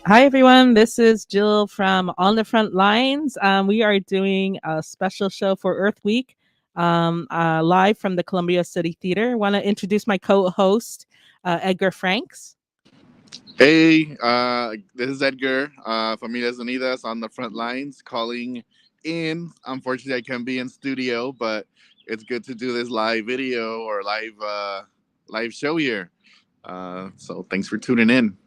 Hi, everyone. This is Jill from On The Frontlines. We are doing a special show for Earth Week live from the Columbia City Theater. Want to introduce my co host, Edgar Franks. Hey, this is Edgar, Familias Unidas on the front lines, calling in. Unfortunately, I can't be in studio, but it's good to do this live video or live show here. So thanks for tuning in.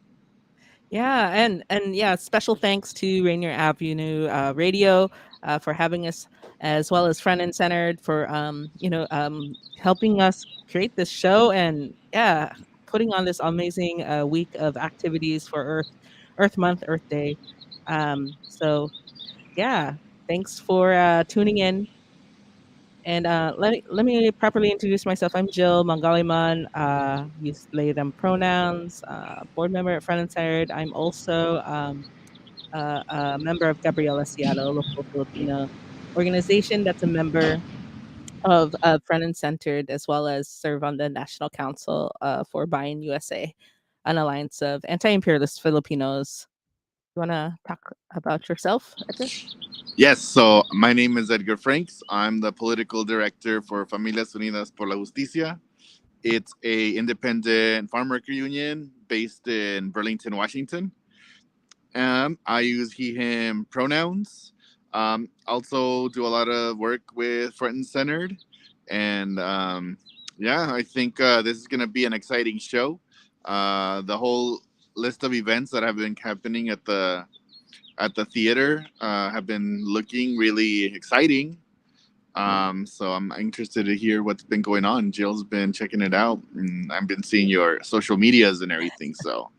Yeah, and yeah, special thanks to Rainier Avenue Radio for having us, as well as Front and Centered for helping us create this show and yeah, putting on this amazing week of activities for Earth Month, Earth Day. So yeah, thanks for tuning in. And let me properly introduce myself. I'm Jill Mangaliman. Use they them pronouns. Board member at Front and Centered. I'm also a member of Gabriela Seattle, a local Filipino organization that's a member of Front and Centered, as well as serve on the National Council for Bayan USA, an alliance of anti-imperialist Filipinos. You want to talk about yourself, Edgar? Yes, so my name is Edgar Franks. I'm the political director for Familias Unidas por la Justicia. It's a independent farm worker union based in Burlington, Washington. I use he, him pronouns. Also do a lot of work with Front and Centered. And yeah, I think this is going to be an exciting show. The whole list of events that have been happening at the theater have been looking really exciting. So I'm interested to hear what's been going on. Jill's been checking it out, and I've been seeing your social medias and everything. So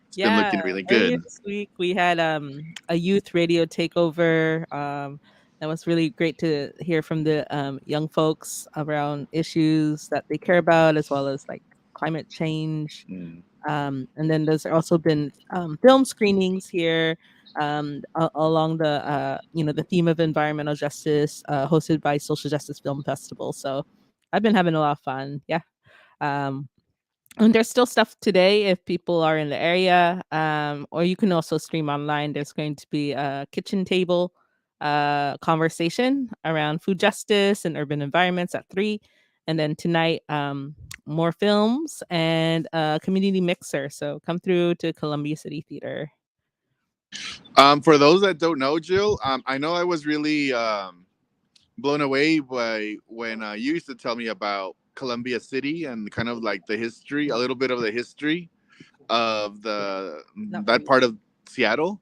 it's been Yeah, looking really earlier good. this week we had a youth radio takeover. That was really great to hear from the young folks around issues that they care about, as well as like climate change. Mm. And then there's also been film screenings here along the the theme of environmental justice, hosted by Social Justice Film Festival. So I've been having a lot of fun. Yeah. Um, and there's still stuff today if people are in the area, or you can also stream online. There's going to be a kitchen table conversation around food justice and urban environments at 3. And then tonight, more films and a community mixer. So come through to Columbia City Theater. For those that don't know, Jill, I know I was really blown away by when you used to tell me about Columbia City and kind of like the history, a little bit of the history of that part of Seattle.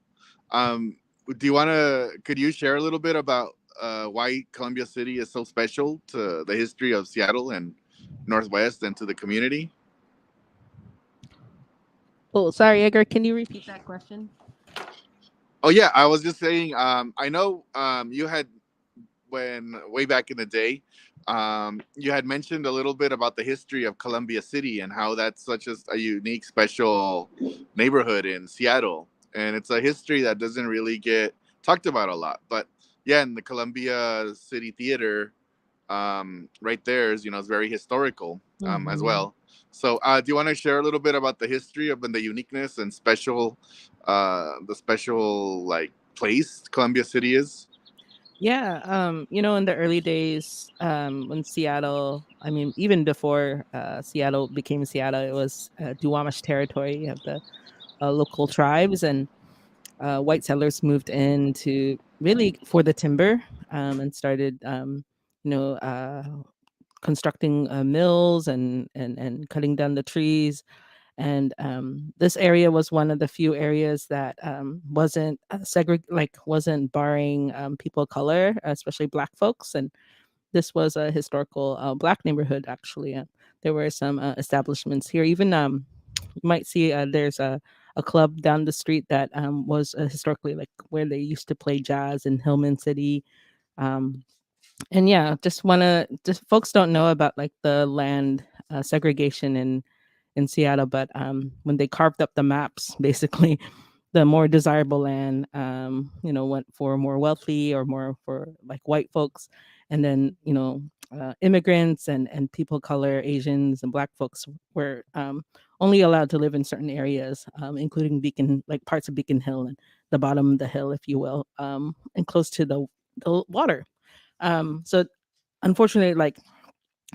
Um, do you want to? Could you share a little bit about why Columbia City is so special to the history of Seattle and Northwest and to the community? Oh, sorry, Edgar. Can you repeat that question? Oh yeah, I was just saying. I know you had when way back in the day, you had mentioned a little bit about the history of Columbia City and how that's such a unique, special neighborhood in Seattle, and it's a history that doesn't really get talked about a lot. But yeah, in the Columbia City Theater, right there is it's very historical as Mhm. well. So, do you want to share a little bit about the history of and the uniqueness and the special like place Columbia City is? Yeah, in the early days, when Seattle, I mean, even before Seattle became Seattle, it was Duwamish territory of the local tribes, and white settlers moved in to really for the timber, and started, you know, uh, constructing mills and cutting down the trees. And this area was one of the few areas that wasn't wasn't barring people of color, especially Black folks. And this was a historical Black neighborhood, actually. There were some establishments here. Even you might see there's a club down the street that was historically like where they used to play jazz in Hillman City. Um, and yeah, just folks don't know about like the land segregation in Seattle, but when they carved up the maps, basically, the more desirable land, went for more wealthy or more for like white folks, and then immigrants and people of color, Asians and Black folks were only allowed to live in certain areas, including Beacon, like parts of Beacon Hill and the bottom of the hill, if you will, and close to the water. So unfortunately, like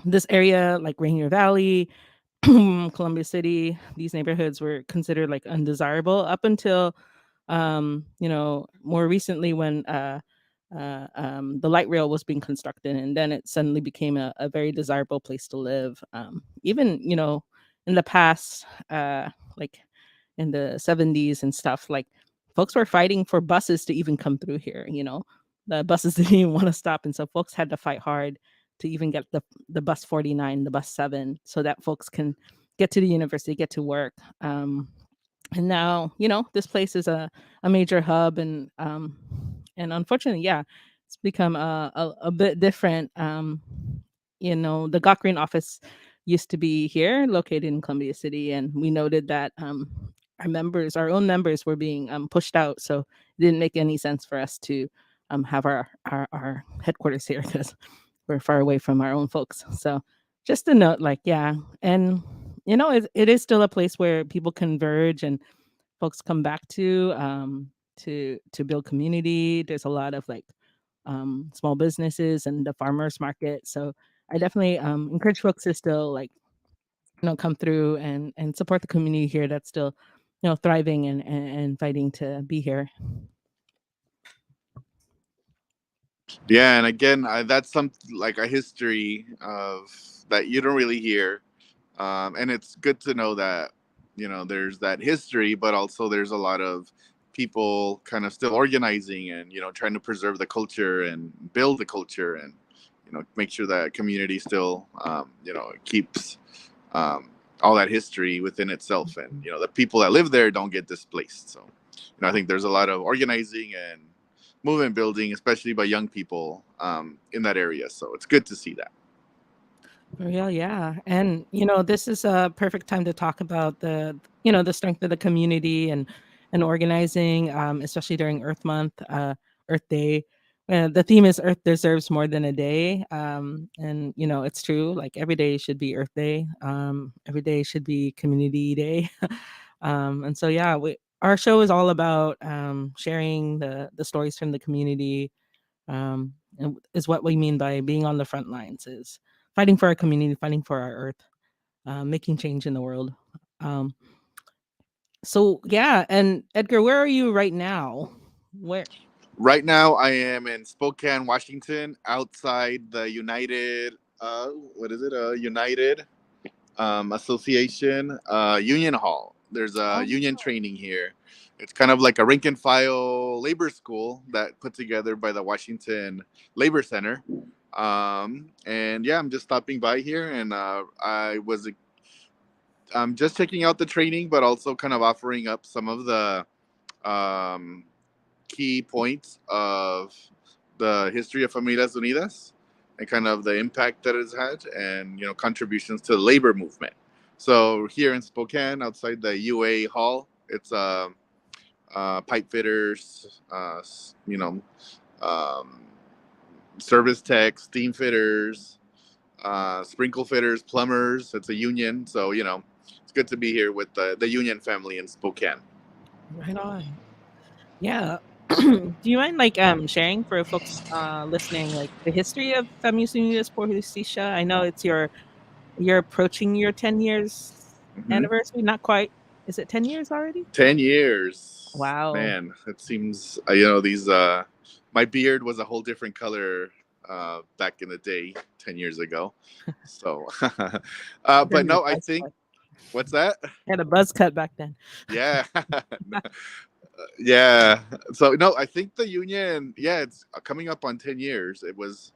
this area, like Rainier Valley, Columbia City, these neighborhoods were considered like undesirable up until more recently when the light rail was being constructed, and then it suddenly became a very desirable place to live. Even in the past, like in the 70s and stuff, like folks were fighting for buses to even come through here. The buses didn't even want to stop, and so folks had to fight hard to even get the bus 49, the bus 7, so that folks can get to the university, get to work. And now this place is a major hub, and unfortunately, yeah, it's become a bit different. The Gawk office used to be here, located in Columbia City, and we noted that our own members were being pushed out, so it didn't make any sense for us to have our headquarters here because we're far away from our own folks. So just a note, like, yeah. And it is still a place where people converge and folks come back to build community. There's a lot of like small businesses and the farmers market. So I definitely encourage folks to still like come through and support the community here that's still thriving and fighting to be here. Yeah, and again, that's some like a history of that you don't really hear, and it's good to know that there's that history, but also there's a lot of people kind of still organizing and trying to preserve the culture and build the culture and make sure that community still keeps all that history within itself, and the people that live there don't get displaced. So I think there's a lot of organizing and movement building, especially by young people in that area. So it's good to see that. For real, yeah. And this is a perfect time to talk about the strength of the community and organizing, especially during Earth Month, Earth Day. The theme is Earth deserves more than a day. And it's true. Like every day should be Earth Day. Every day should be Community Day. And so yeah, our show is all about sharing the stories from the community, and is what we mean by being on the front lines, is fighting for our community, fighting for our earth, making change in the world. Um, so yeah, and Edgar, where are you right now? Where? Right now, I am in Spokane, Washington, outside the United. What is it? United Association Union Hall. There's a Oh, union training here. It's kind of like a rank and file labor school that put together by the Washington Labor Center. And yeah, I'm just stopping by here, and I'm just checking out the training, but also kind of offering up some of the um, key points of the history of Familias Unidas and kind of the impact that it's had, and contributions to the labor movement. So here in Spokane, outside the UA Hall, it's pipe fitters, um, service techs, steam fitters, sprinkle fitters, plumbers. It's a union, so it's good to be here with the union family in Spokane. right on. Yeah. Do you mind like sharing for folks listening like the history of Femius Unidas por Justicia? I know you're approaching your 10 years Hmm. anniversary. Not quite. Is it 10 years already? 10 years, Wow. man. It seems these. My beard was a whole different color back in the day, 10 years ago. So, Then but your no, I buzz think cut. what's that? Had a buzz cut back then. Yeah, yeah. So no, I think the union. Yeah, it's coming up on 10 years. It was,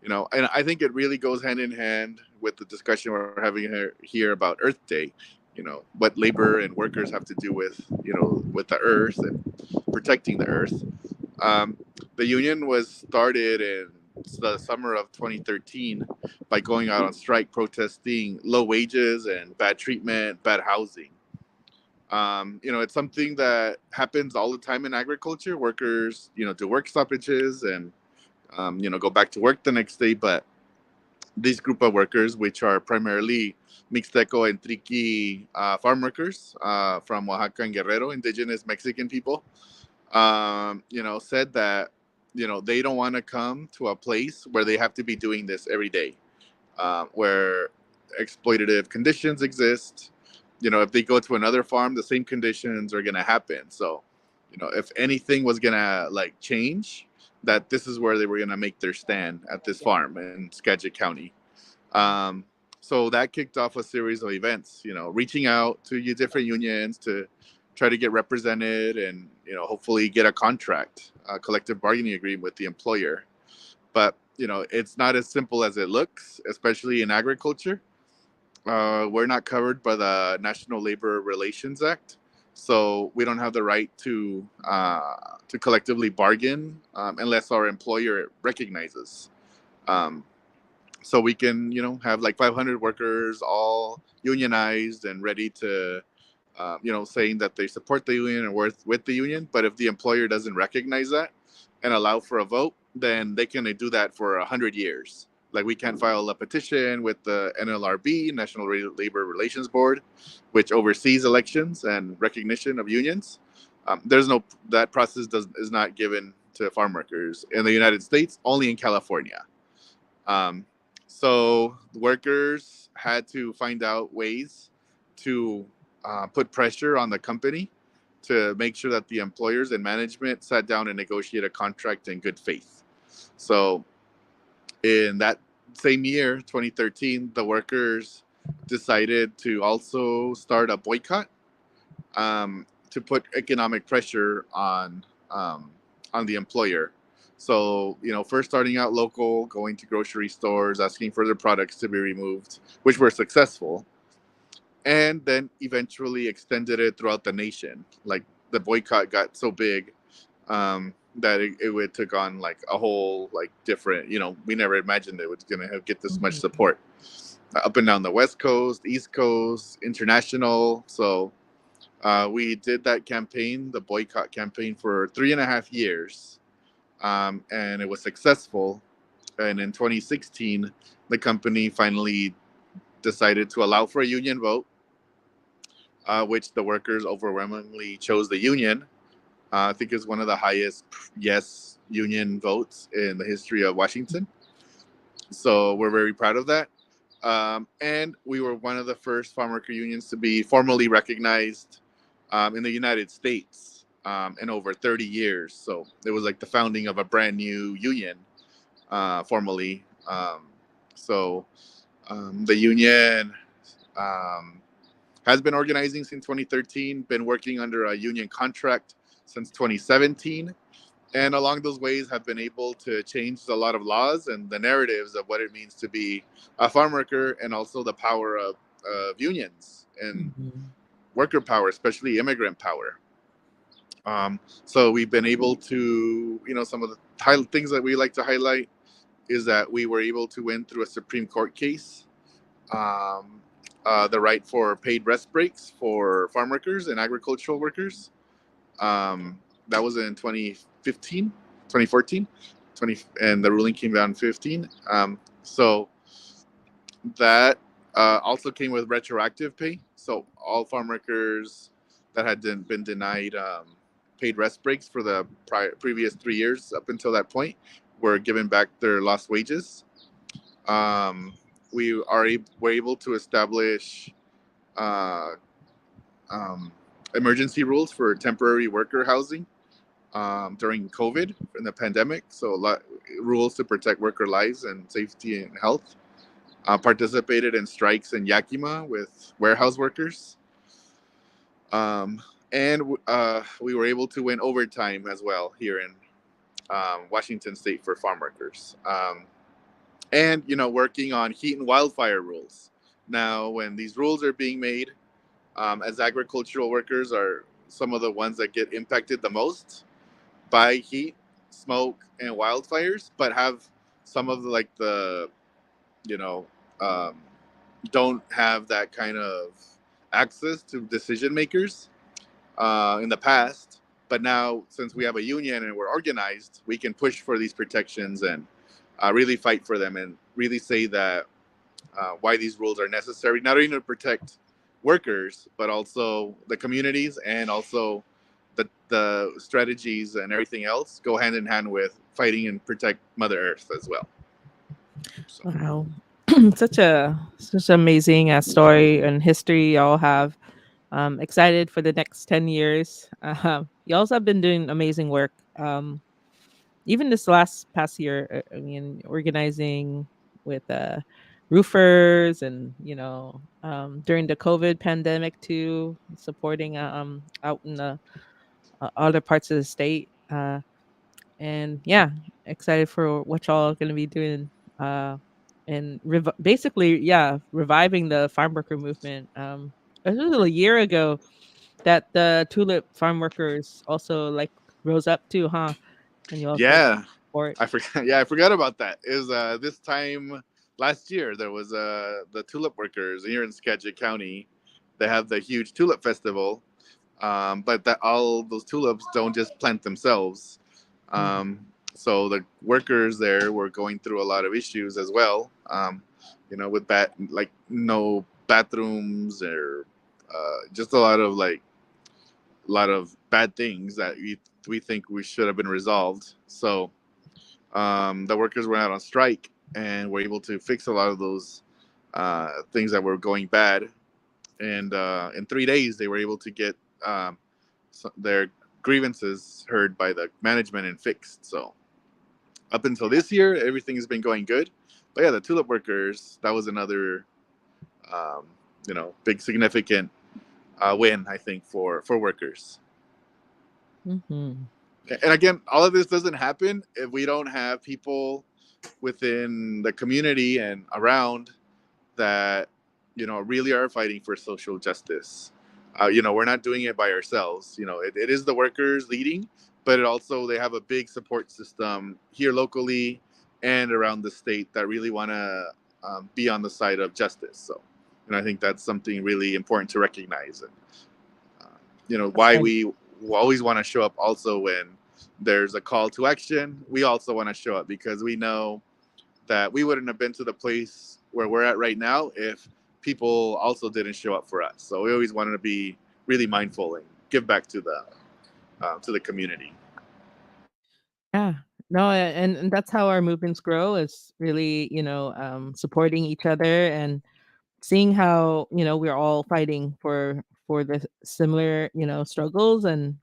and I think it really goes hand in hand with the discussion we're having here about Earth Day. What labor and workers have to do with with the earth and protecting the earth. Um, the union was started in the summer of 2013 by going out on strike protesting low wages and bad treatment, bad housing. It's something that happens all the time in agriculture. Workers, do work stoppages and, go back to work the next day. But this group of workers, which are primarily Mixteco and Triqui farm workers from Oaxaca and Guerrero, indigenous Mexican people, said that, they don't want to come to a place where they have to be doing this every day, where exploitative conditions exist. If they go to another farm, the same conditions are going to happen. So, if anything was going to like change, that this is where they were going to make their stand at this farm in Skagit County. Um, so that kicked off a series of events, reaching out to different unions to try to get represented and, hopefully get a contract, a collective bargaining agreement with the employer. But, it's not as simple as it looks, especially in agriculture. We're not covered by the National Labor Relations Act, so we don't have the right to collectively bargain unless our employer recognizes. Um, so we can, have like 500 workers all unionized and ready to, saying that they support the union and work with the union. But if the employer doesn't recognize that and allow for a vote, then they can do that for 100 years. Like we can't file a petition with the NLRB, National Labor Relations Board, which oversees elections and recognition of unions. There's no that process is not given to farm workers in the United States, only in California. Um, so workers had to find out ways to put pressure on the company to make sure that the employers and management sat down and negotiate a contract in good faith. So in that same year, 2013, the workers decided to also start a boycott to put economic pressure on the employer. So, first starting out local, going to grocery stores, asking for their products to be removed, which were successful, and then eventually extended it throughout the nation. Like the boycott got so big that it took on like a whole like different. We never imagined it was going to get this much Mhm. support up and down the West Coast, East Coast, international. So we did that campaign, the boycott campaign, for 3.5 years, and it was successful. And in 2016, the company finally decided to allow for a union vote, which the workers overwhelmingly chose the union. I think it's one of the highest yes union votes in the history of Washington. So we're very proud of that. And we were one of the first farm worker unions to be formally recognized in the United States in over 30 years. So it was like the founding of a brand new union formally. The union um, has been organizing since 2013, been working under a union contract since 2017, and along those ways have been able to change a lot of laws and the narratives of what it means to be a farm worker, and also the power of unions and Mhm. worker power, especially immigrant power. So we've been able to, some of the things that we like to highlight is that we were able to win through a Supreme Court case um, the right for paid rest breaks for farm workers and agricultural workers. That was in 2015, 2014, 20, and the ruling came down in 15. So that also came with retroactive pay. So all farm workers that had been denied paid rest breaks for the previous 3 years up until that point were given back their lost wages. Um, were able to establish uh, um, emergency rules for temporary worker housing during COVID and the pandemic. So a lot rules to protect worker lives and safety and health. Participated in strikes in Yakima with warehouse workers. Um, and we were able to win overtime as well here in Washington State for farm workers. And, working on heat and wildfire rules. Now, when these rules are being made, as agricultural workers are some of the ones that get impacted the most by heat, smoke, and wildfires, but have some of you know, um, don't have that kind of access to decision makers. in the past. But now, since we have a union and we're organized, we can push for these protections and really fight for them and really say that why these rules are necessary, not only to protect workers, but also the communities and also the strategies and everything else go hand in hand with fighting and protect Mother Earth as well. So. Wow. Such an amazing story and history y'all have. Excited for the next 10 years. You also have been doing amazing work. Even this last past year, I mean, organizing with roofers and, during the COVID pandemic too, supporting out in the other parts of the state. And yeah, excited for what y'all are going to be doing. And basically, yeah, reviving the farm worker movement. It was a year ago that the tulip farm workers also like rose up too, huh? And you also Yeah, support. I forgot. Yeah, I forgot about that. Is this time last year there was the tulip workers here in Skagit County. They have the huge tulip festival, but that all those tulips don't just plant themselves. Mm. So the workers there were going through a lot of issues as well. With like no bathrooms or just a lot of bad things that we think we should have been resolved. So the workers went out on strike and were able to fix a lot of those things that were going bad. And in 3 days, they were able to get their grievances heard by the management and fixed. So up until this year, everything has been going good. But yeah, the tulip workers, that was another, um, big significant win, I think, for workers. Hmm. And again, all of this doesn't happen if we don't have people within the community and around that really are fighting for social justice. We're not doing it by ourselves. It is the workers leading, but it also they have a big support system here locally and around the state that really want to be on the side of justice. So, I think that's something really important to recognize. And That's why right. we always want to show up also when there's a call to action. We also want to show up because we know that we wouldn't have been to the place where we're at right now if people also didn't show up for us. So we always wanted to be really mindful and give back to the community. Yeah. No, and that's how our movements grow is really, supporting each other and seeing how, we're all fighting for the similar, struggles and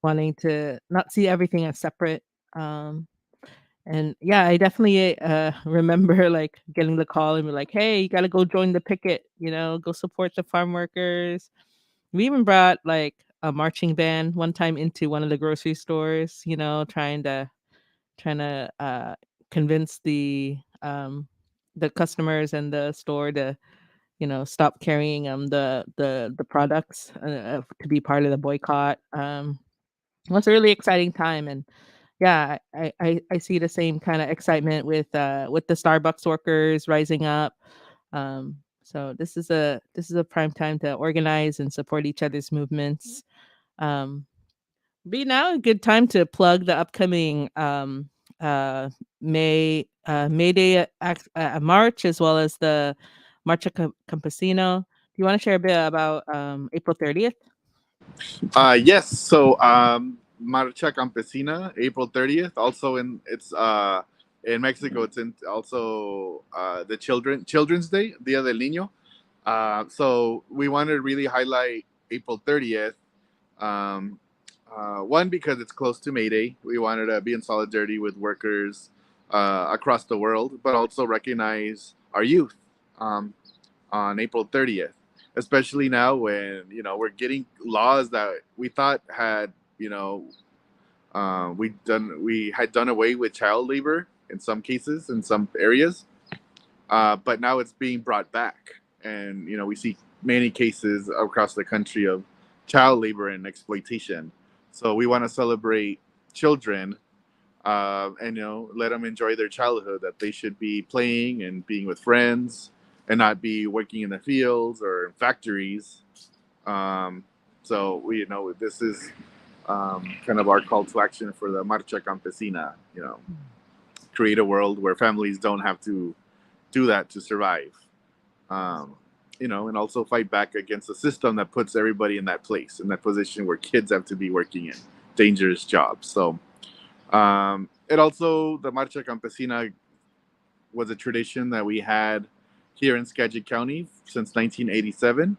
wanting to not see everything as separate. Um And yeah, I definitely remember like getting the call and be like, "Hey, you got to go join the picket, go support the farm workers." We even brought like a marching band one time into one of the grocery stores, trying to convince the customers and the store to, stop carrying the products to be part of the boycott. It was a really exciting time, and yeah, I see the same kind of excitement with the Starbucks workers rising up. So this is a prime time to organize and support each other's movements. Um, be now a good time to plug the upcoming May Day march as well as the Marcha Campesino. Do you want to share a bit about April 30th? Yes. So Marcha Campesina, April 30th. Also in Mexico, it's also the Children's Day, Dia del Niño. So we wanted to really highlight April 30th. Um, One, because it's close to May Day. We wanted to be in solidarity with workers across the world, but also recognize our youth um, on April 30th, especially now when we're getting laws that we thought had we had done away with child labor in some cases in some areas, but now it's being brought back, and we see many cases across the country of child labor and exploitation. So we want to celebrate children, and let them enjoy their childhood. That they should be playing and being with friends, and not be working in the fields or in factories. Um, So this is kind of our call to action for the Marcha Campesina. Create a world where families don't have to do that to survive. Um, and also fight back against a system that puts everybody in that place, in that position where kids have to be working in dangerous jobs. So it also, the Marcha Campesina was a tradition that we had here in Skagit County since 1987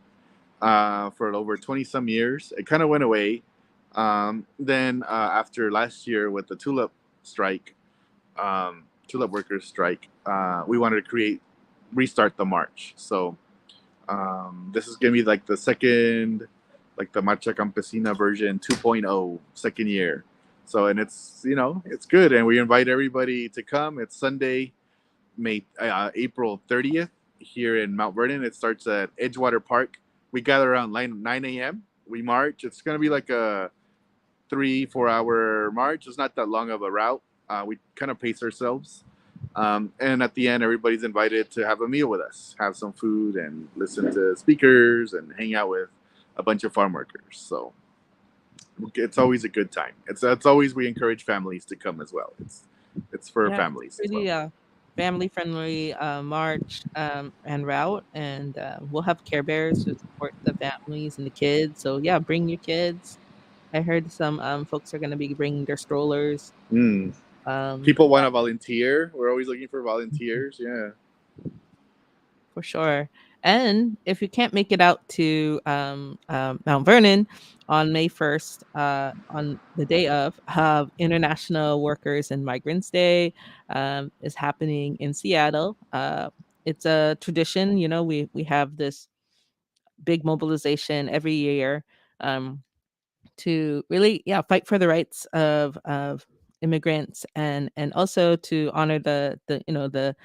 for over 20 some years. It kind of went away. Then after last year with the strike, tulip workers strike, we wanted to restart the march. So this is going to be like the second, like the Marcha Campesina version 2.0, second year. So, and it's good. And we invite everybody to come. It's Sunday, April 30th here in Mount Vernon. It starts at Edgewater Park. We gather around 9 a.m. We march. It's going to be like a 3-4 hour march. It's not that long of a route. We kind of pace ourselves. And at the end, everybody's invited to have a meal with us, have some food and listen to speakers and hang out with a bunch of farm workers. So it's always a good time. It's always, we encourage families to come as well. It's for Yeah, families as well. really family friendly march and route, and we'll have Care Bears to support the families and the kids. So yeah, bring your kids. I heard some folks are going to be bringing their strollers. Mm. Um, People want to volunteer. We're always looking for volunteers. Yeah. for sure. And if you can't make it out to Mount Vernon on May 1st, on the day of International Workers and Migrants Day, is happening in Seattle. It's a tradition, we have this big mobilization every year. To really fight for the rights of immigrants, and also to honor the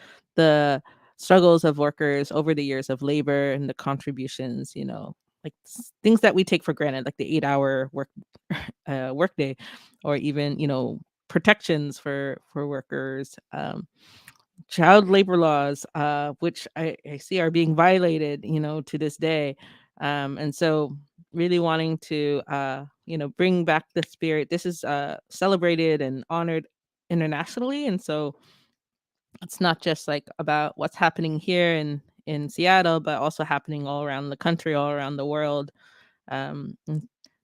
struggles of workers over the years of labor and the contributions, like things that we take for granted, like the 8-hour workday, or even protections for workers, child labor laws, which I see are being violated, to this day. And so really wanting to, bring back the spirit. This is celebrated and honored internationally. And so it's not just like about what's happening here in Seattle, but also happening all around the country, all around the world. And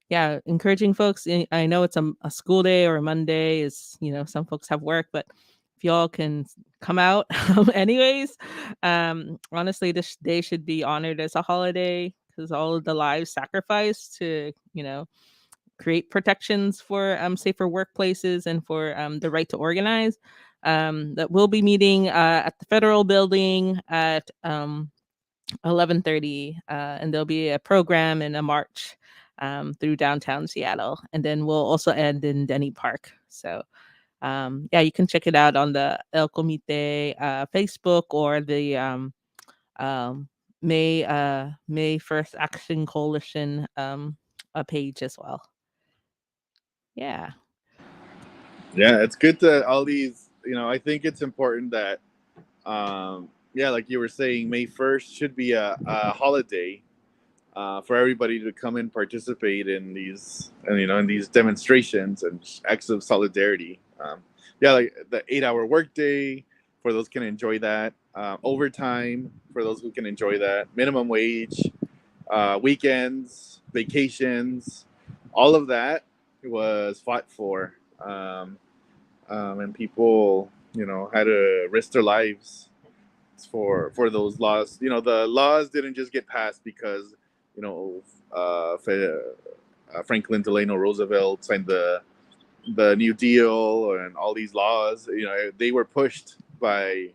yeah, encouraging folks. I know it's a school day or a Monday, is, some folks have work, but if y'all can come out anyways, honestly, this day should be honored as a holiday, because all of the lives sacrificed to, create protections for safer workplaces and for the right to organize. That we'll be meeting at the federal building at 11:30, and there'll be a program and a march through downtown Seattle, and then we'll also end in Denny Park. So yeah, you can check it out on the El Comite Facebook, or the um, May 1st Action Coalition page as well. Yeah. Yeah, it's good to all these. I think it's important that, yeah, like you were saying, May 1st should be a holiday for everybody to come and participate in these, and in these demonstrations and acts of solidarity. Yeah, like the 8-hour workday for those who can enjoy that, overtime for those who can enjoy that, minimum wage, weekends, vacations, all of that was fought for, and people, had to risk their lives for those laws. The laws didn't just get passed because you know Franklin Delano Roosevelt signed the New Deal and all these laws. They were pushed by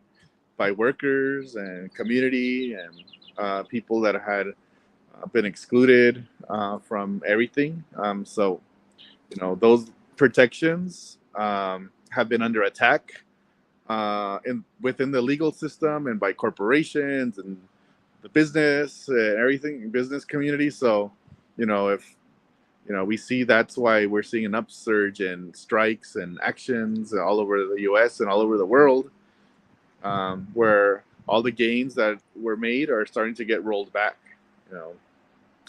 workers and community and people that had been excluded from everything. So those protections have been under attack within the legal system and by corporations and the business and everything, business community. So if we see, that's why we're seeing an upsurge in strikes and actions all over the U.S. and all over the world, where all the gains that were made are starting to get rolled back.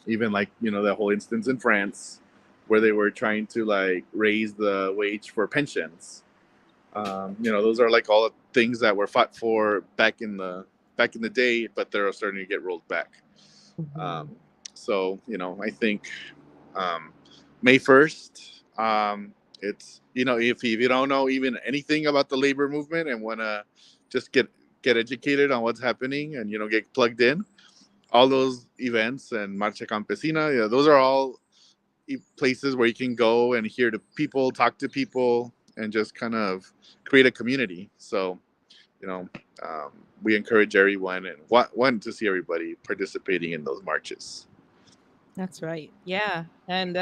even like the whole instance in France where they were trying to like raise the wage for pensions. Those are like all the things that were fought for back in the day, but they're starting to get rolled back. Mhm. Um, so I think May 1st. It's if you don't know even anything about the labor movement and want to just get educated on what's happening and get plugged in, all those events and Marcha Campesina, those are all places where you can go and hear the people, talk to people, and just kind of create a community. So, you know, um, we encourage everyone and want to see everybody participating in those marches. That's right. Yeah. And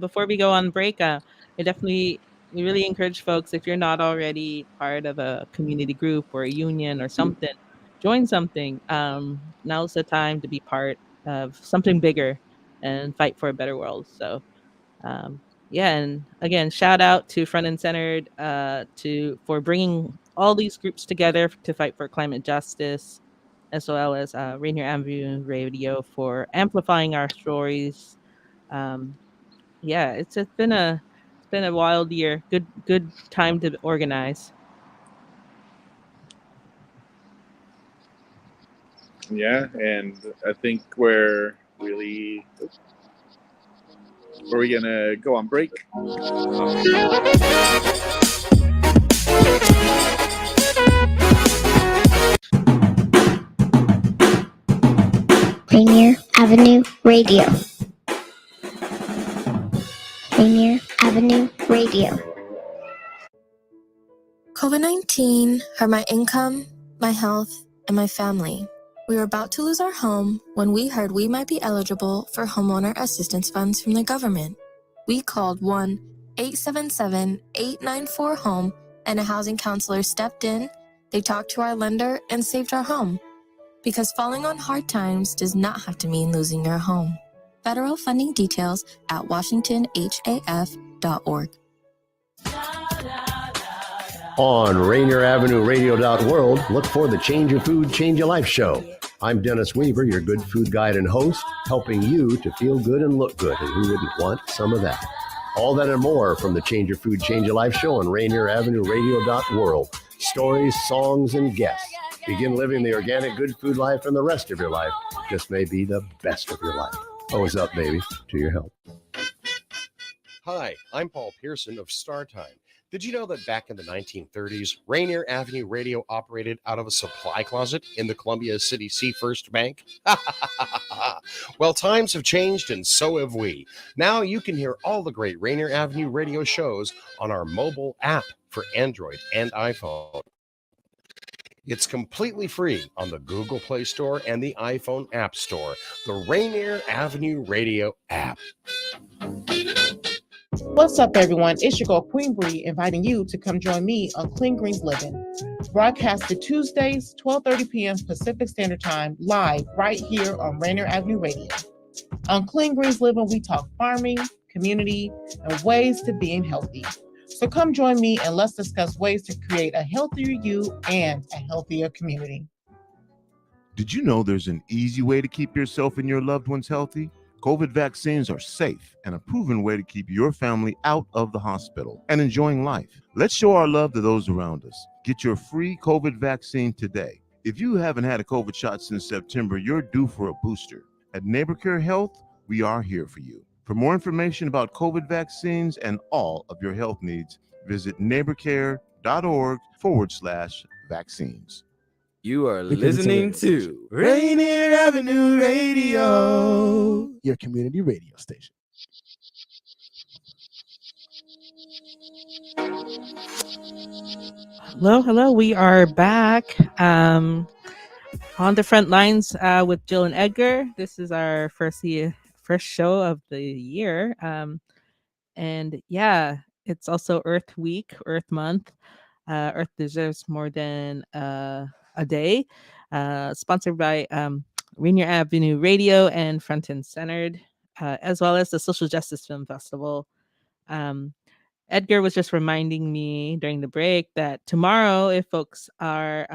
before we go on break, I definitely we really encourage folks, if you're not already part of a community group or a union or something, join something. Now's the time to be part of something bigger and fight for a better world. So um, yeah, and again, shout out to Front and Centered to for bringing all these groups together to fight for climate justice, as well as Rainier Avenue Radio for amplifying our stories. Um, yeah, it's been a wild year. Good time to organize. Yeah, and I think we're gonna go on break. Rainier Avenue Radio. Rainier Avenue Radio. COVID-19 hurt my income, my health, and my family. We were about to lose our home when we heard we might be eligible for homeowner assistance funds from the government. We called 1-877-894-HOME, and a housing counselor stepped in. They talked to our lender and saved our home. Because falling on hard times does not have to mean losing your home. Federal funding details at washingtonhaf.org. On Rainier Avenue Radio.world, look for the Change Your Food, Change Your Life show. I'm Dennis Weaver, your good food guide and host, helping you to feel good and look good, and who wouldn't want some of that? All that and more from the Change Your Food, Change Your Life show on Rainier Avenue Radio.world. Stories, songs, and guests. Begin living the organic good food life, and the rest of your life just may be the best of your life. Always up, baby, to your help. Hi, I'm Paul Pearson of StarTime. Did you know that back in the 1930s, Rainier Avenue Radio operated out of a supply closet in the Columbia City Sea First Bank? Well, times have changed and so have we. Now you can hear all the great Rainier Avenue Radio shows on our mobile app for Android and iPhone. It's completely free on the Google Play Store and the iPhone App Store. The Rainier Avenue Radio app. What's up, everyone? It's your girl, Queen Bree, inviting you to come join me on Clean Greens Living. Broadcasted Tuesdays, 12:30 p.m. Pacific Standard Time, live right here on Rainier Avenue Radio. On Clean Greens Living, we talk farming, community, and ways to being healthy. So come join me and let's discuss ways to create a healthier you and a healthier community. Did you know there's an easy way to keep yourself and your loved ones healthy? COVID vaccines are safe and a proven way to keep your family out of the hospital and enjoying life. Let's show our love to those around us. Get your free COVID vaccine today. If you haven't had a COVID shot since September, you're due for a booster. At NeighborCare Health, we are here for you. For more information about COVID vaccines and all of your health needs, visit neighborcare.org/vaccines. You are listening to Rainier Avenue Radio, your community radio station. Hello. We are back on the front lines with Jill and Edgar. This is our first show of the year, and yeah, it's also Earth Week, Earth Month. Earth deserves more than a day. Sponsored by Rainier Avenue Radio and Front and Centered, as well as the Social Justice Film Festival. Edgar was just reminding me during the break that tomorrow, if folks are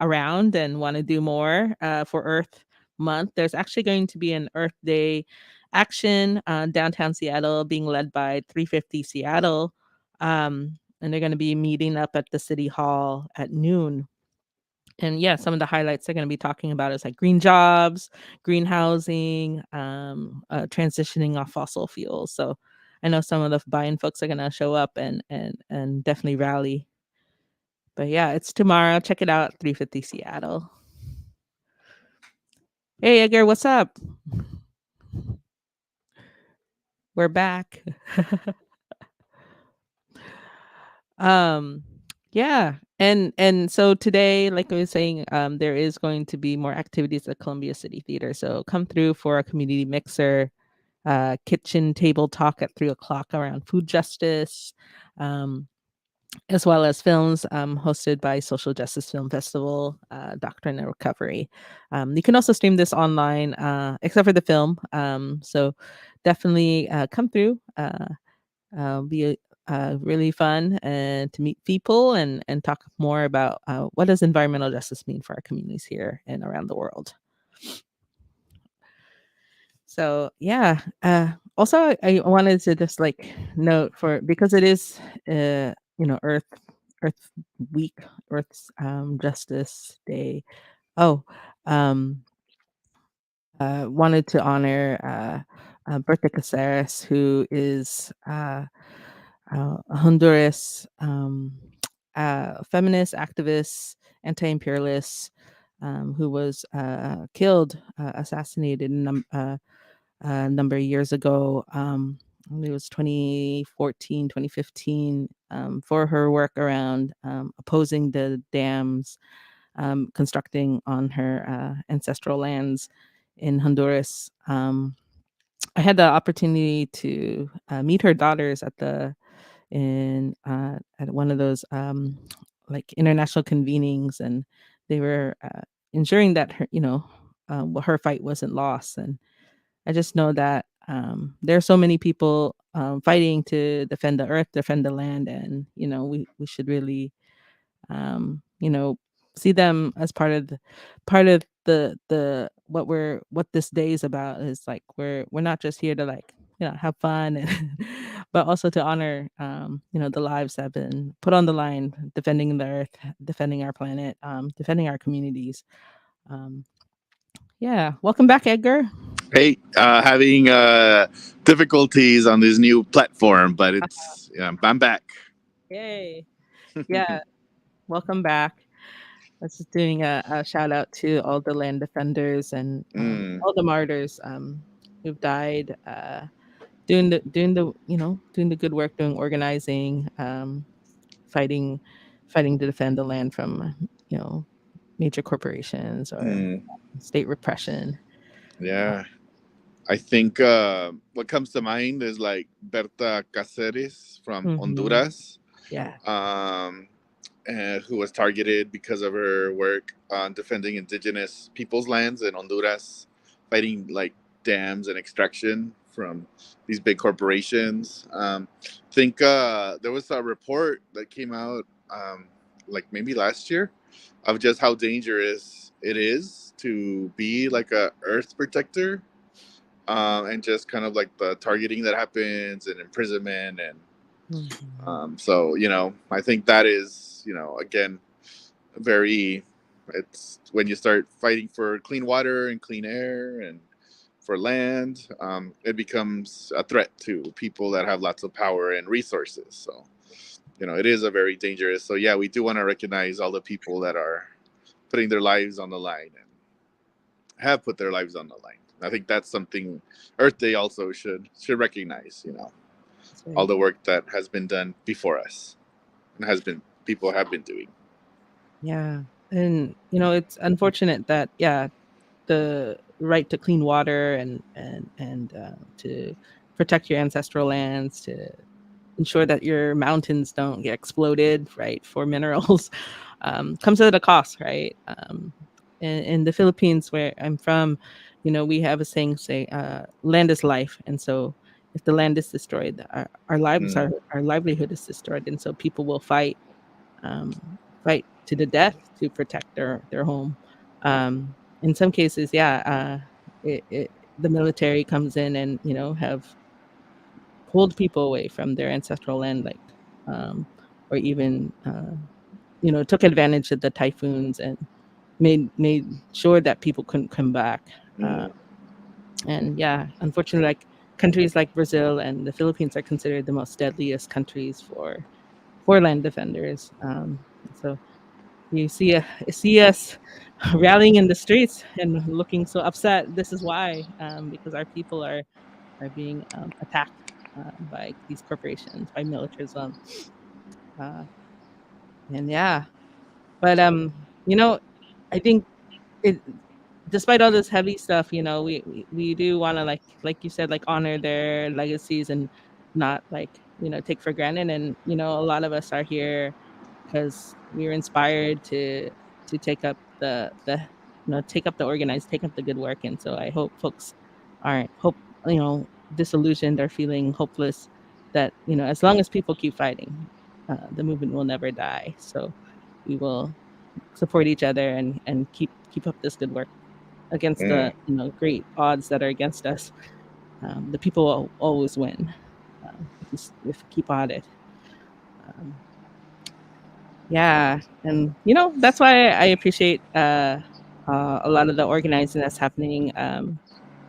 around and want to do more for Earth month, there's actually going to be an Earth Day action downtown Seattle, being led by 350 Seattle. And they're going to be meeting up at the City Hall at noon. And yeah, some of the highlights they're going to be talking about is like green jobs, green housing, transitioning off fossil fuels. So I know some of the buying folks are going to show up and definitely rally. But yeah, it's tomorrow. Check it out, 350 Seattle. Hey, Edgar, what's up? We're back. Yeah. And so today, like I was saying, there is going to be more activities at Columbia City Theater. So come through for a community mixer, kitchen table talk at 3:00 around food justice, as well as films hosted by Social Justice Film Festival, Doctrine and Recovery. You can also stream this online, except for the film. So definitely come through. Be really fun and to meet people and talk more about what does environmental justice mean for our communities here and around the world. So yeah. Also, I wanted to just like note for because it is Earth Week, Earth's Justice Day. Oh, wanted to honor Berta Caceres, who is a Honduras feminist activist, anti-imperialist, who was killed, assassinated a number of years ago. I believe it was 2014, 2015, for her work around opposing the dams constructing on her ancestral lands in Honduras. I had the opportunity to meet her daughters at one of those like international convenings, and they were ensuring that her fight wasn't lost. And I just know that there are so many people fighting to defend the earth, defend the land, and we should really you know see them as part of the what this day is about. Is like we're not just here to like have fun and but also to honor the lives that have been put on the line, defending the earth, defending our planet, defending our communities. um yeah, welcome back, Edgar. Hey, having difficulties on this new platform, but I'm back. Yay. Yeah, welcome back. I was just doing a shout out to all the land defenders and all the martyrs who've died doing the good work, doing organizing, fighting to defend the land from major corporations or state repression. Yeah. I think what comes to mind is like Berta Cáceres from Honduras. Yeah. Who was targeted because of her work on defending indigenous people's lands in Honduras, fighting like dams and extraction from these big corporations. I think there was a report that came out like maybe last year of just how dangerous it is to be like a earth protector, and just kind of like the targeting that happens and imprisonment. And so I think that is again it's when you start fighting for clean water and clean air and for land, it becomes a threat to people that have lots of power and resources. So it is a very dangerous. So yeah, we do want to recognize all the people that are putting their lives on the line and have put their lives on the line. I think that's something Earth Day also should recognize, all the work that has been done before us and people have been doing. Yeah. And it's unfortunate that the right to clean water and to protect your ancestral lands, to ensure that your mountains don't get exploded, right, for minerals, comes at a cost, right? In the Philippines, where I'm from, we have a saying, land is life. And so if the land is destroyed, our lives our livelihood is destroyed. And so people will fight to the death to protect their home. in some cases, the military comes in and have pulled people away from their ancestral land, like or even took advantage of the typhoons and made sure that people couldn't come back. And unfortunately, like countries like Brazil and the Philippines are considered the most deadliest countries for land defenders. So you see us rallying in the streets and looking so upset. This is why, because our people are being attacked by these corporations, by militarism, uh, and But I think it, despite all this heavy stuff, we do want to like you said, like honor their legacies and not take for granted. And a lot of us are here because we were inspired to take up take up the organized, take up the good work. And so I hope folks aren't disillusioned or feeling hopeless. That as long as people keep fighting, the movement will never die. So we will support each other and keep up this good work against the great odds that are against us. The people will always win if we keep at it. And that's why I appreciate a lot of the organizing that's happening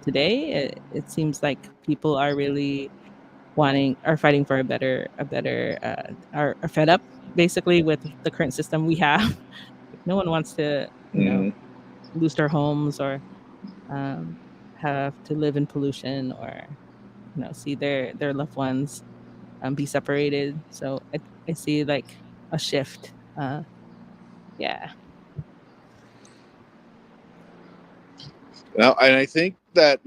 today. It seems like people are really fighting for a better are fed up basically with the current system we have. No one wants to lose their homes or have to live in pollution or see their loved ones be separated. So I see like a shift. Yeah. Well, and I think that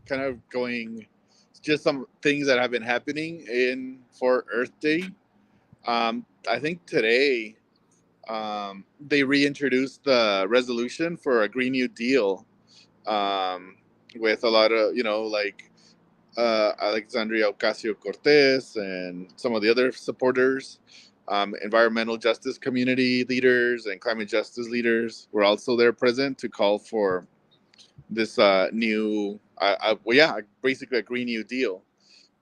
kind of going just some things that have been happening for Earth Day. I think today they reintroduced the resolution for a Green New Deal with a lot of Alexandria Ocasio-Cortez and some of the other supporters. Environmental justice community leaders and climate justice leaders were also there present to call for this new, basically a Green New Deal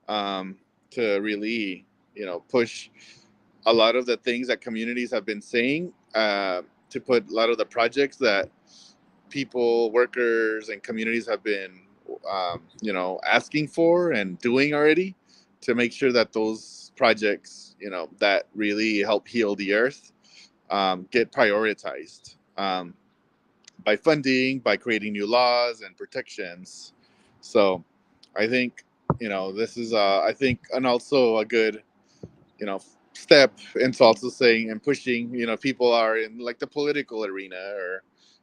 to really, push a lot of the things that communities have been saying, to put a lot of the projects that people, workers, and communities have been, asking for and doing already, to make sure that those projects, that really help heal the earth, get prioritized by funding, by creating new laws and protections. So I think, this is, I think, and also a good, step into also saying and pushing, people are in like the political arena or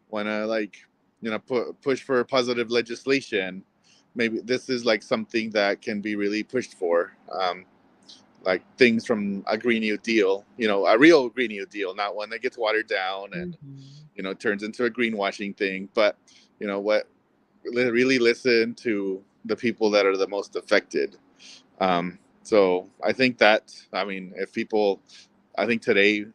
want to push for positive legislation. Maybe this is like something that can be really pushed for, like things from a Green New Deal, a real Green New Deal, not one that gets watered down and, turns into a greenwashing thing, but, really listen to the people that are the most affected. So I think that, if people, I think today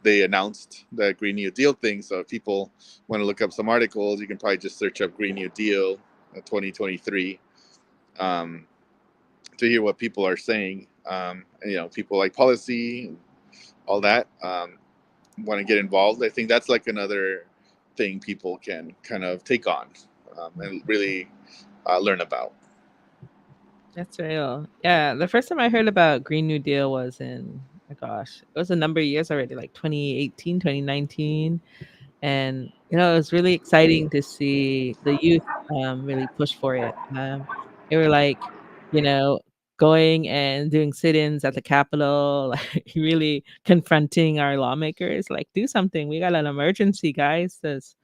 they announced the Green New Deal thing. So if people want to look up some articles, you can probably just search up Green New Deal 2023 to hear what people are saying. And, people like policy, and all that, want to get involved. I think that's like another thing people can kind of take on and really learn about. That's real. Yeah, the first time I heard about Green New Deal was in, oh gosh, it was a number of years already, like 2018, 2019. And, it was really exciting to see the youth really push for it. They were like, you know, going and doing sit-ins at the Capitol, like really confronting our lawmakers, like, do something. We got an emergency, guys. This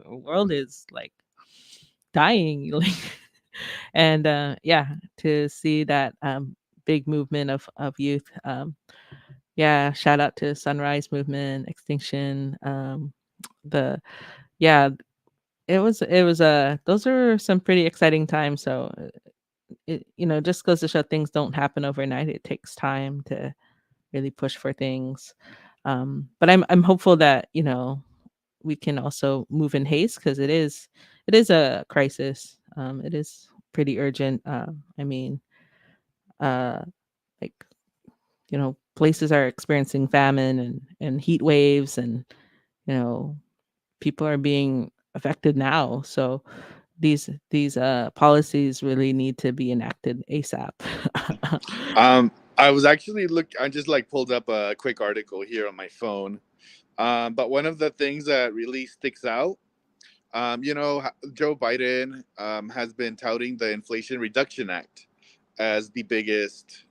world is like dying. Like, and to see that big movement of youth. Shout out to Sunrise Movement, Extinction. The yeah, it was those are some pretty exciting times. So it just goes to show things don't happen overnight. It takes time to really push for things. But I'm hopeful that we can also move in haste, because it is a crisis. It is pretty urgent. I mean, uh, like, places are experiencing famine and heat waves, and you know people are being affected now. So these policies really need to be enacted ASAP. I was actually I just like pulled up a quick article here on my phone. But one of the things that really sticks out, Joe Biden has been touting the Inflation Reduction Act as the biggest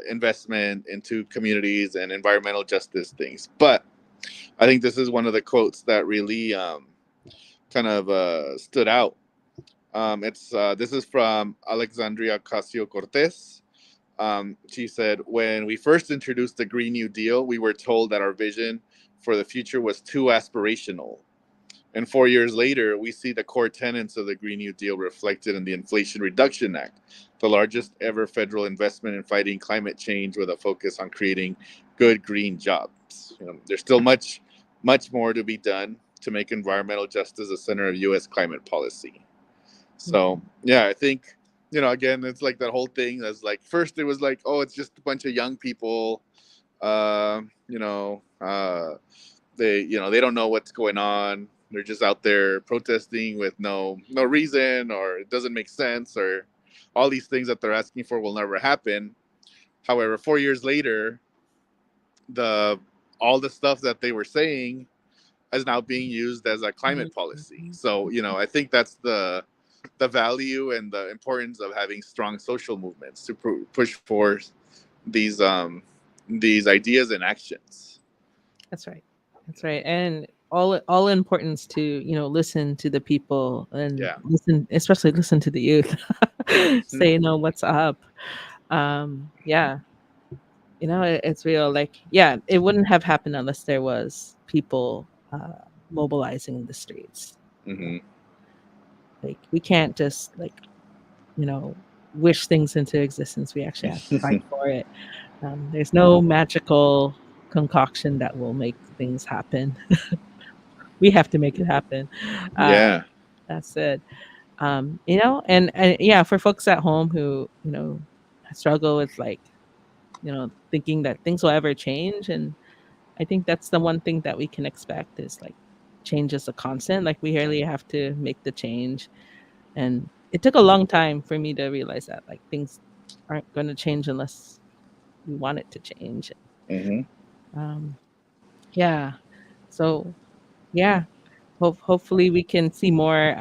investment into communities and environmental justice things. But I think this is one of the quotes that really kind of stood out. This is from Alexandria Ocasio-Cortez. She said, "When we first introduced the Green New Deal, we were told that our vision for the future was too aspirational. And 4 years later, we see the core tenets of the Green New Deal reflected in the Inflation Reduction Act, the largest ever federal investment in fighting climate change with a focus on creating good green jobs. There's still much more to be done to make environmental justice the center of U.S. climate policy." So, yeah, I think, again, it's like that whole thing that's like, first it was like, oh, it's just a bunch of young people, uh, you know, uh, they don't know what's going on. They're just out there protesting with no reason, or it doesn't make sense, or all these things that they're asking for will never happen. However, 4 years later, all the stuff that they were saying is now being used as a climate policy. So, I think that's the value and the importance of having strong social movements to push forth these ideas and actions. That's right. That's right. And all importance to, listen to the people, and Yeah. especially listen to the youth. Say, what's up. Yeah. It's real. Like, yeah, it wouldn't have happened unless there was people mobilizing in the streets. Mm-hmm. Like, we can't just wish things into existence. We actually have to fight for it. There's no magical concoction that will make things happen. We have to make it happen. Yeah. That's it. And yeah, for folks at home who, struggle with thinking that things will ever change. And I think that's the one thing that we can expect is like change is a constant. Like, we really have to make the change. And it took a long time for me to realize that like things aren't going to change unless we want it to change. Mm-hmm. Yeah. So yeah, hopefully we can see more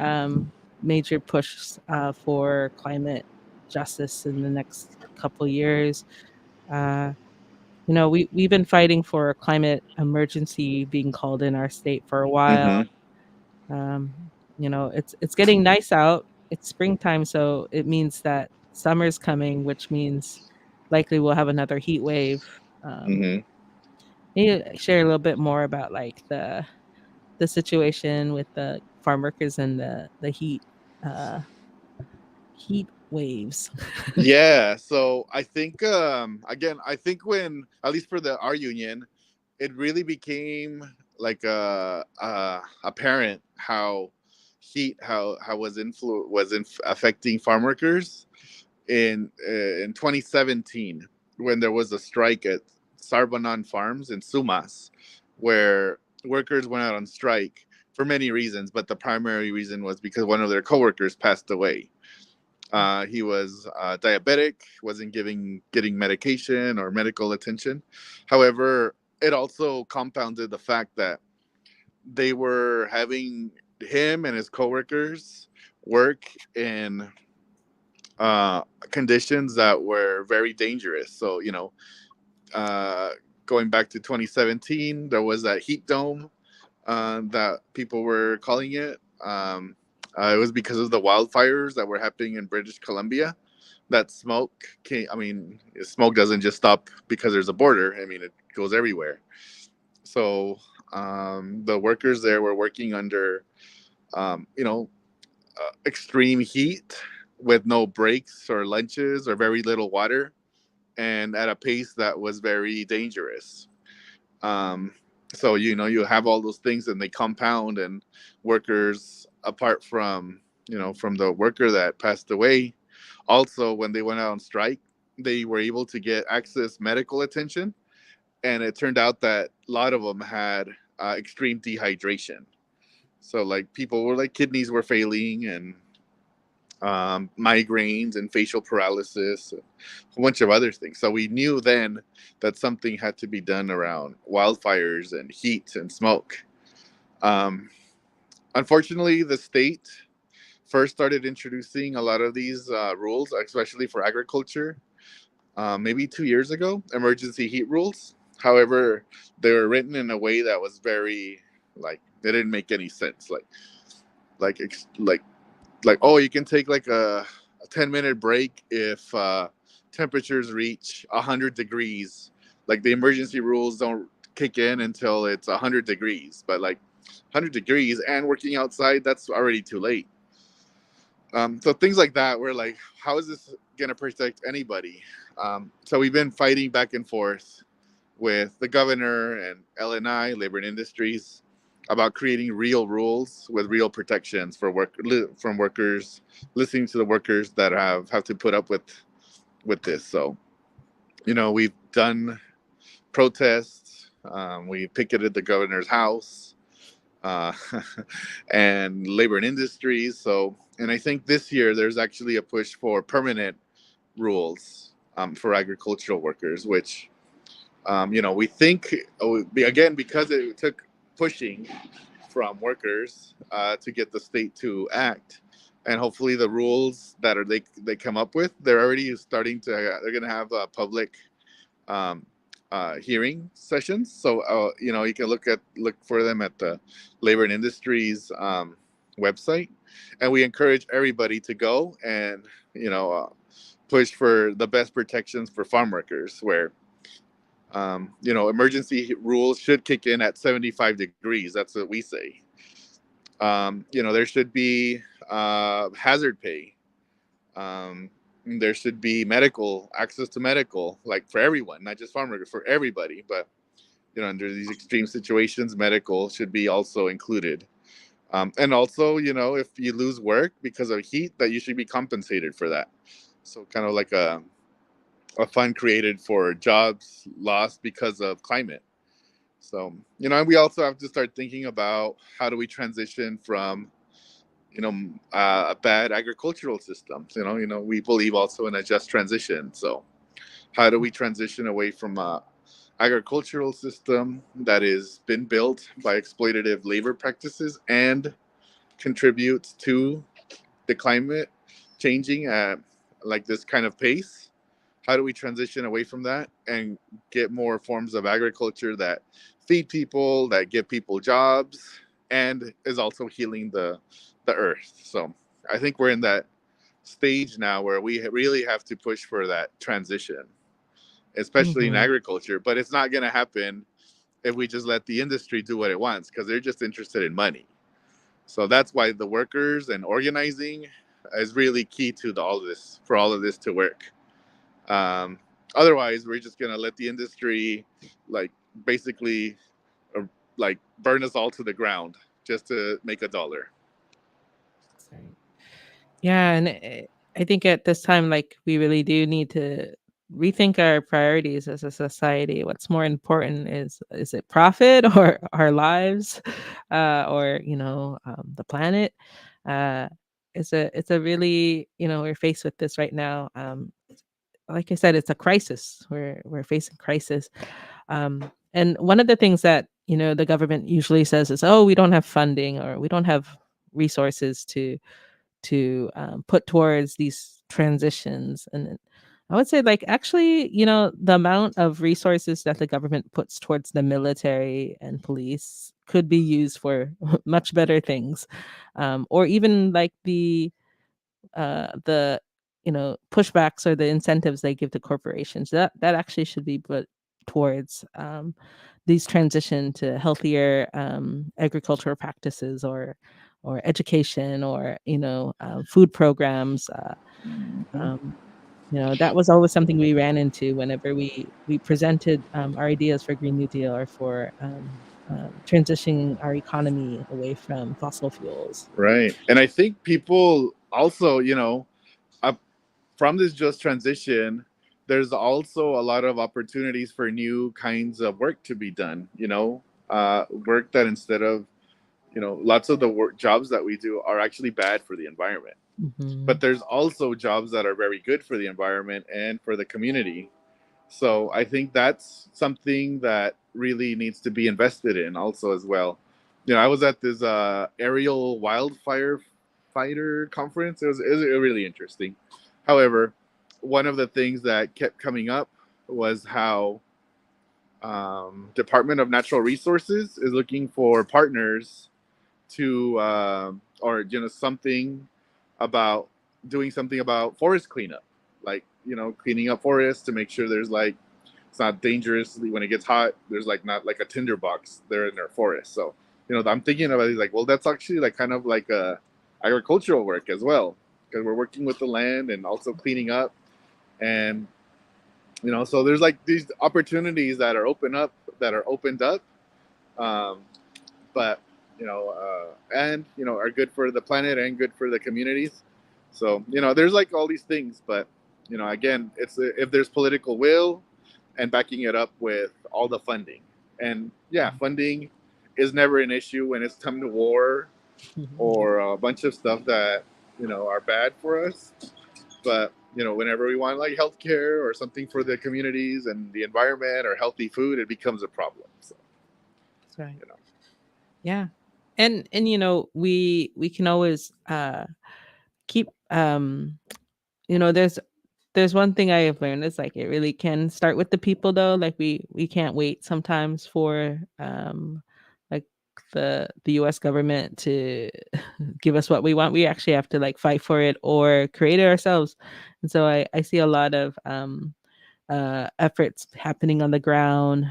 major push for climate justice in the next couple years. We've been fighting for a climate emergency being called in our state for a while. It's getting nice out. It's springtime, so it means that summer's coming, which means likely we'll have another heat wave. Mm-hmm. Maybe share a little bit more about like the situation with the farm workers and the heat waves. Yeah. So I think again, I think when, at least for our union, it really became like apparent how heat how was affecting farm workers in 2017, when there was a strike at Sarbanan Farms in Sumas, where workers went out on strike for many reasons, but the primary reason was because one of their coworkers passed away. He was diabetic, wasn't getting medication or medical attention. However, it also compounded the fact that they were having him and his coworkers work in conditions that were very dangerous. So, going back to 2017, there was that heat dome that people were calling it. It was because of the wildfires that were happening in British Columbia. That smoke smoke doesn't just stop because there's a border. I mean, it goes everywhere. So the workers there were working under, extreme heat with no breaks or lunches or very little water, and at a pace that was very dangerous. So you have all those things, and they compound, and workers, apart from from the worker that passed away, also when they went out on strike, they were able to get access medical attention, and it turned out that a lot of them had extreme dehydration. So like people were like kidneys were failing, and migraines and facial paralysis, and a bunch of other things. So we knew then that something had to be done around wildfires and heat and smoke. Um, Unfortunately, the state first started introducing a lot of these rules, especially for agriculture, maybe 2 years ago, emergency heat rules. However, they were written in a way that was very, like, they didn't make any sense. Like, like, oh, you can take like a 10-minute break if temperatures reach 100 degrees. Like the emergency rules don't kick in until it's 100 degrees, but like 100 degrees and working outside, that's already too late. So things like that, we're like, how is this going to protect anybody? So we've been fighting back and forth with the governor and LNI, Labor and Industries, about creating real rules with real protections for from workers, listening to the workers that have to put up with this. So, we've done protests. We picketed the governor's house uh, and Labor and Industries. So, and I think this year there's actually a push for permanent rules for agricultural workers, which, we think, again, because it took pushing from workers to get the state to act, and hopefully the rules that they come up with, they're already starting to, they're going to have public um, hearing sessions. So you can look for them at the Labor and Industries website, and we encourage everybody to go and push for the best protections for farm workers, where emergency rules should kick in at 75 degrees. That's what we say. There should be hazard pay. There should be medical access to medical, like for everyone, not just farm workers, for everybody. But under these extreme situations, medical should be also included. And also, if you lose work because of heat, that you should be compensated for that. So kind of like a fund created for jobs lost because of climate. So, we also have to start thinking about how do we transition from, a bad agricultural system. We believe also in a just transition. So how do we transition away from a agricultural system that has been built by exploitative labor practices and contributes to the climate changing at like this kind of pace? How do we transition away from that and get more forms of agriculture that feed people, that give people jobs, and is also healing the earth? So I think we're in that stage now where we really have to push for that transition, especially in agriculture. But it's not going to happen if we just let the industry do what it wants, because they're just interested in money. So that's why the workers and organizing is really key to all of this to work. Otherwise, we're just gonna let the industry, like, basically, like, burn us all to the ground just to make a dollar. Yeah, and I think at this time, like, we really do need to rethink our priorities as a society. What's more important, is it profit or our lives, or the planet? It's a really, we're faced with this right now. Like I said, it's a crisis. We're facing crisis. And one of the things that the government usually says is, "Oh, we don't have funding, or we don't have resources to put towards these transitions." And I would say, like, actually, the amount of resources that the government puts towards the military and police could be used for much better things, or even like the pushbacks or the incentives they give to corporations, that actually should be put towards these transition to healthier agricultural practices, or education, or food programs. That was always something we ran into whenever we presented our ideas for Green New Deal, or for transitioning our economy away from fossil fuels. Right. And I think people also, uh, from this just transition, there's also a lot of opportunities for new kinds of work to be done, work that instead of, lots of the work jobs that we do are actually bad for the environment. Mm-hmm. But there's also jobs that are very good for the environment and for the community. So I think that's something that really needs to be invested in also as well. I was at this aerial wildfire fighter conference. It was really interesting. However, one of the things that kept coming up was how Department of Natural Resources is looking for partners to or something about doing something about forest cleanup, like cleaning up forests to make sure there's like it's not dangerous when it gets hot. There's like not like a tinderbox there in their forest. So I'm thinking about it like, well, that's actually like kind of like a agricultural work as well, because we're working with the land and also cleaning up, and so there's like these opportunities that are opened up, but and are good for the planet and good for the communities. So there's like all these things, but again, it's if there's political will and backing it up with all the funding. And funding is never an issue when it's come to war or a bunch of stuff that are bad for us. But whenever we want like healthcare or something for the communities and the environment or healthy food, it becomes a problem. So that's right. Yeah, and we can always keep there's one thing I have learned is like it really can start with the people though. Like we can't wait sometimes for like the US government to give us what we want. We actually have to like fight for it or create it ourselves. And so I see a lot of efforts happening on the ground.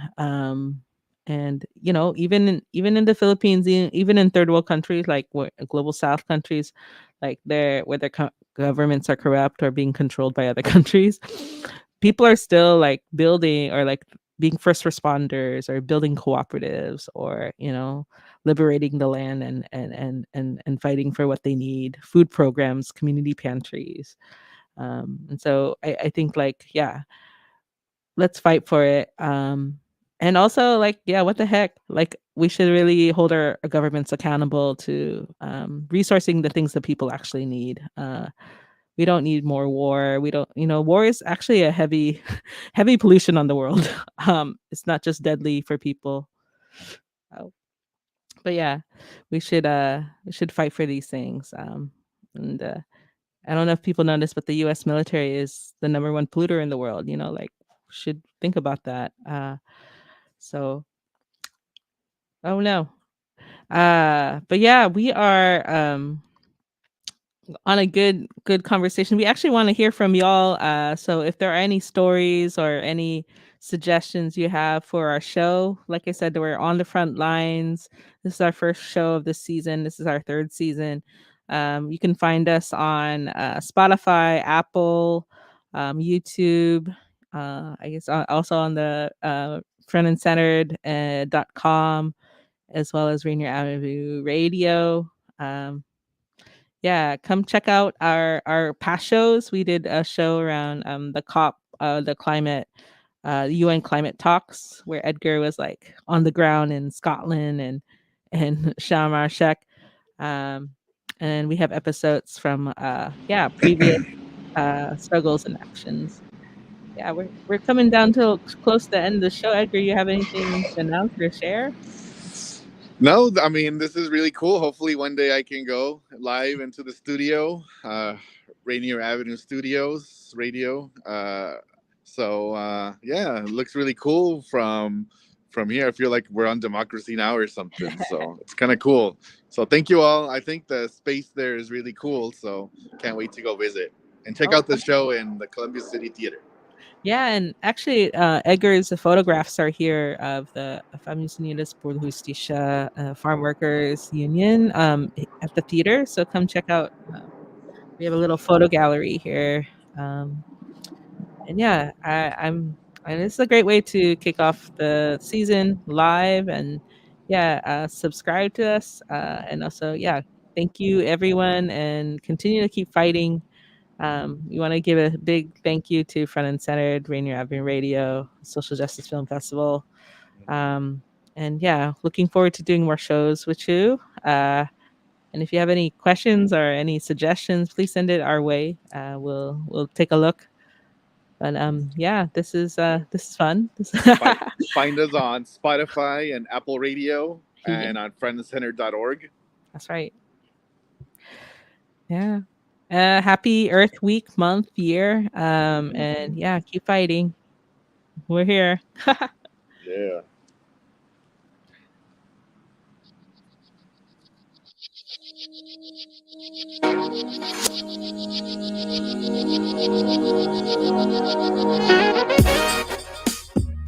And even in the Philippines, even in third world countries like global South countries, like where their governments are corrupt or being controlled by other countries, people are still like building or like being first responders or building cooperatives or liberating the land and fighting for what they need, food programs, community pantries. And so I think like let's fight for it. And also like what the heck, like we should really hold our governments accountable to resourcing the things that people actually need. We don't need more war. We don't, war is actually a heavy heavy pollution on the world. It's not just deadly for people. But we should fight for these things. And I don't know if people notice, but the US military is the number one polluter in the world, like should think about that. So oh no. But we are on a good conversation. We actually want to hear from y'all. So if there are any stories or any suggestions you have for our show, like I said, we're on the front lines. This is our first show of this season. This is our third season. You can find us on Spotify, Apple, YouTube. I guess also on the frontandcentered.com, as well as Rainier Avenue Radio. Come check out our past shows. We did a show around the climate, UN climate talks, where Edgar was like on the ground in Scotland and Sharm el-Sheikh. And we have episodes from previous struggles and actions. We're coming down to close to the end of the show. Edgar, you have anything to announce or share? No, I mean, this is really cool. Hopefully one day I can go live into the studio, Rainier Avenue Studios Radio. It looks really cool from here. I feel like we're on Democracy Now! Or something. So it's kind of cool. So thank you all. I think the space there is really cool. So can't wait to go visit and check out the show in the Columbia City Theater. Yeah, and actually, Edgar's photographs are here of the Familias Unidas por la Justicia Farm Workers Union at the theater. So come check out. We have a little photo gallery here, and this is a great way to kick off the season live. And subscribe to us, and also thank you everyone, and continue to keep fighting. We want to give a big thank you to Front and Centered, Rainier Avenue Radio, Social Justice Film Festival. And looking forward to doing more shows with you. And if you have any questions or any suggestions, please send it our way. We'll take a look. But this is fun. Find us on Spotify and Apple Radio and on friendandcenter.org. That's right. Yeah. Happy Earth Week, month, year. And keep fighting. We're here. Yeah.